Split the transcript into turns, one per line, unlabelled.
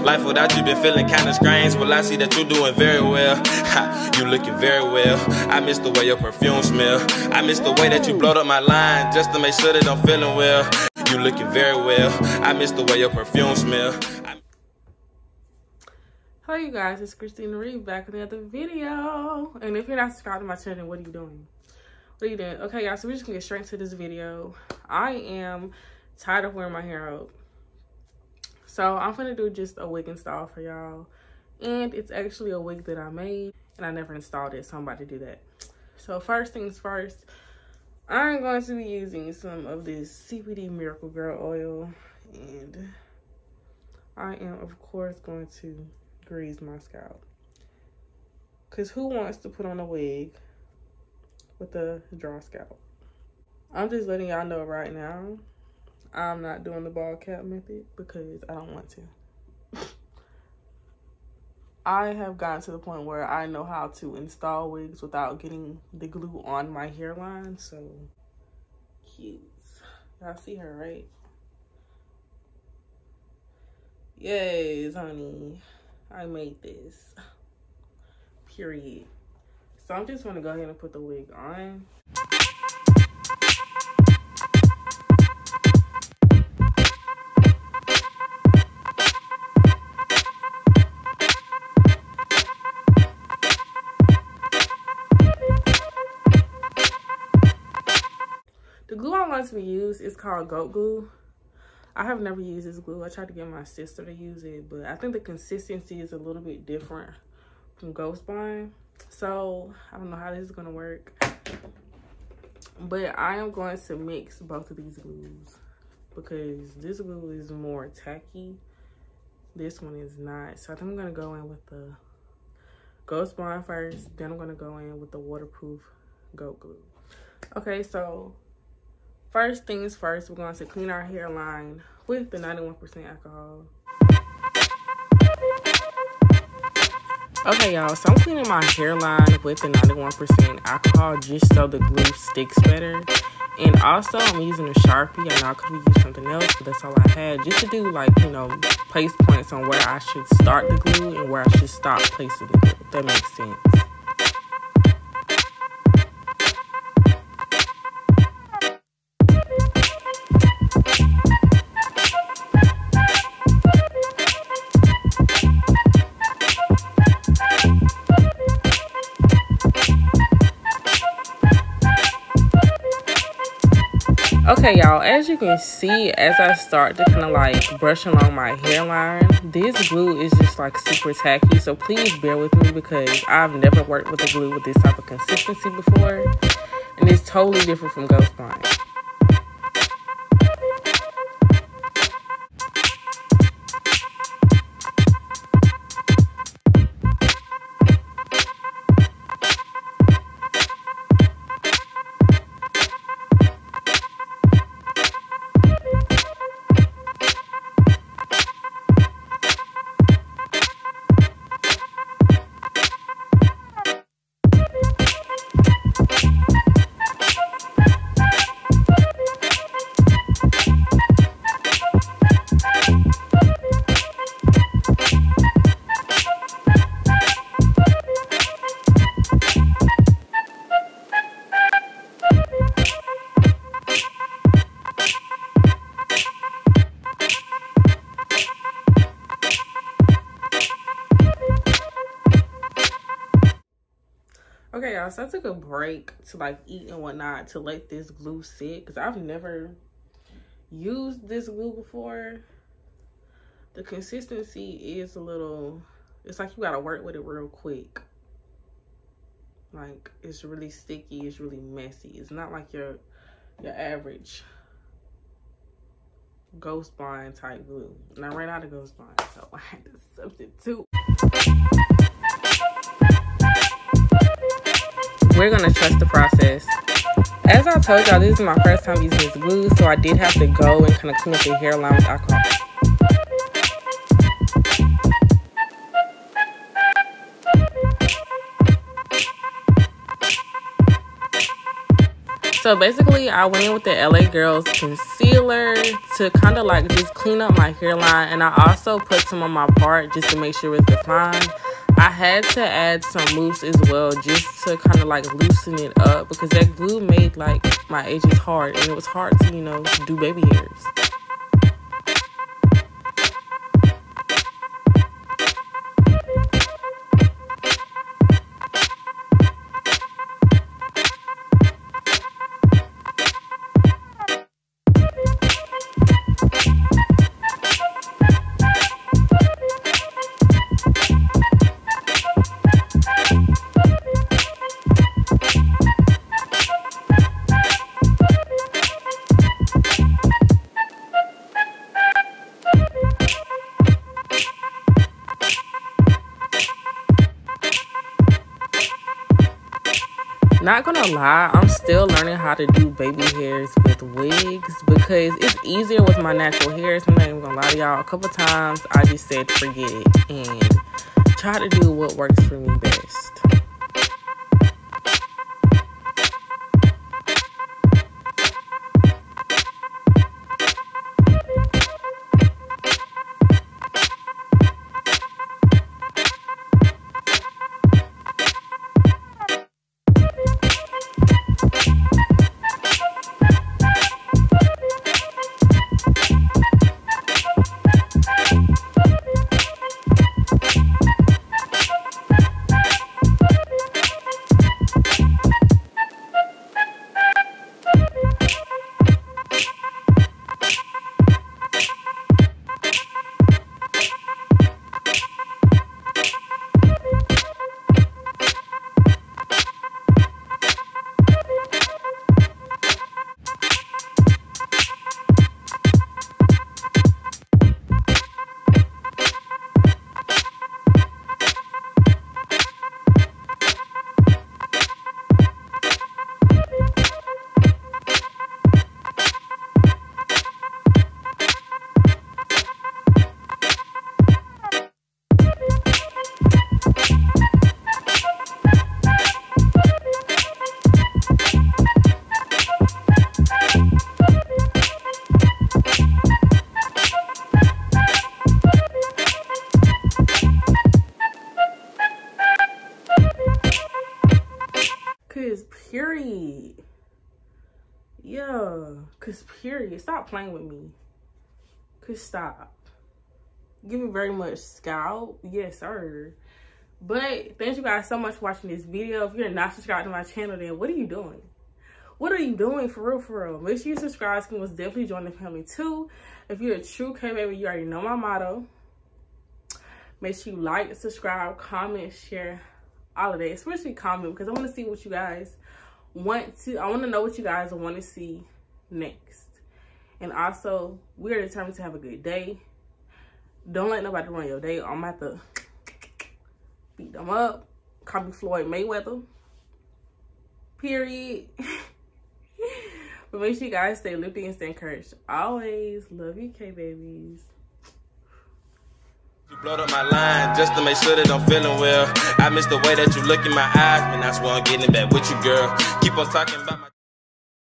Life without you been feeling kinda strange. Well, I see that you're doing very well. You looking very well. I miss the way your perfume smell. I miss the way that you blowed up my line just to make sure that I'm feeling well. You looking very well. I miss the way your perfume smell.
Hello you guys, it's Krissy back with another video. And if you're not subscribed to my channel, what are you doing? What are you doing? Okay guys, so we're just gonna get straight to this video. I am tired of wearing my hair out. So I'm gonna do just a wig install for y'all. And it's actually a wig that I made and I never installed it, so I'm about to do that. So first things first, I'm going to be using some of this CBD Miracle Girl oil. And I am of course going to grease my scalp. Cause who wants to put on a wig with a dry scalp? I'm just letting y'all know right now, I'm not doing the bald cap method because I don't want to. I have gotten to the point where I know how to install wigs without getting the glue on my hairline. So cute. Y'all see her, right? Yes, honey. I made this. Period. So I'm just gonna go ahead and put the wig on. The glue I'm going to use is called goat glue. I have never used this glue. I tried to get my sister to use it, but I think the consistency is a little bit different from Ghost Bond. So I don't know how this is going to work. But I am going to mix both of these glues because this glue is more tacky. This one is not. So I think I'm going to go in with the Ghost Bond first. Then I'm going to go in with the waterproof goat glue. Okay, so first things first, we're going to clean our hairline with the 91% alcohol. Okay, y'all, so I'm cleaning my hairline with the 91% alcohol just so the glue sticks better. And also, I'm using a Sharpie. I know I could have used something else, but that's all I had. Just to do, like, you know, place points on where I should start the glue and where I should stop placing the glue, if that makes sense. Okay, y'all, as you can see, as I start to kind of like brush along my hairline, this glue is just like super tacky. So please bear with me because I've never worked with a glue with this type of consistency before. And it's totally different from Ghost Bond. Okay, y'all, so I took a break to like eat and whatnot to let this glue sit because I've never used this glue before. The consistency is a little, it's like you gotta work with it real quick. Like, it's really sticky, it's really messy. It's not like your average Ghost Bond type glue. And I ran out of Ghost Bond, so I had to substitute. We're gonna trust the process. As I told y'all, this is my first time using this glue, so I did have to go and kind of clean up the hairline with alcohol. So basically, I went in with the LA Girls concealer to kind of like just clean up my hairline. And I also put some on my part just to make sure it's defined. I had to add some mousse as well just to kind of like loosen it up, because that glue made like my edges hard. And it was hard to, you know, do baby hairs. Not gonna lie, I'm still learning how to do baby hairs with wigs because it's easier with my natural hairs. I'm not even gonna lie to y'all. A couple times I just said forget it and try to do what works for me best. Period. Yeah, cause period. Stop playing with me. Cause stop. Give me very much scalp. Yes, sir. But thank you guys so much for watching this video. If you're not subscribed to my channel, then what are you doing? What are you doing for real, for real? Make sure you subscribe. You can most definitely join the family too. If you're a true K-baby, you already know my motto. Make sure you like, subscribe, comment, share, all of that. Especially comment, because I want to see what you guys I want to know what you guys want to see next. And also, we are determined to have a good day. Don't let nobody run your day. I'm about to beat them up. Copy Floyd Mayweather. Period. But make sure you guys stay lifted and stay encouraged. Always love you, K-babies.
You blowed up my line just to make sure that I'm feeling well. I miss the way that you look in my eyes, man. That's why I'm getting back with you, girl. Keep on talking about my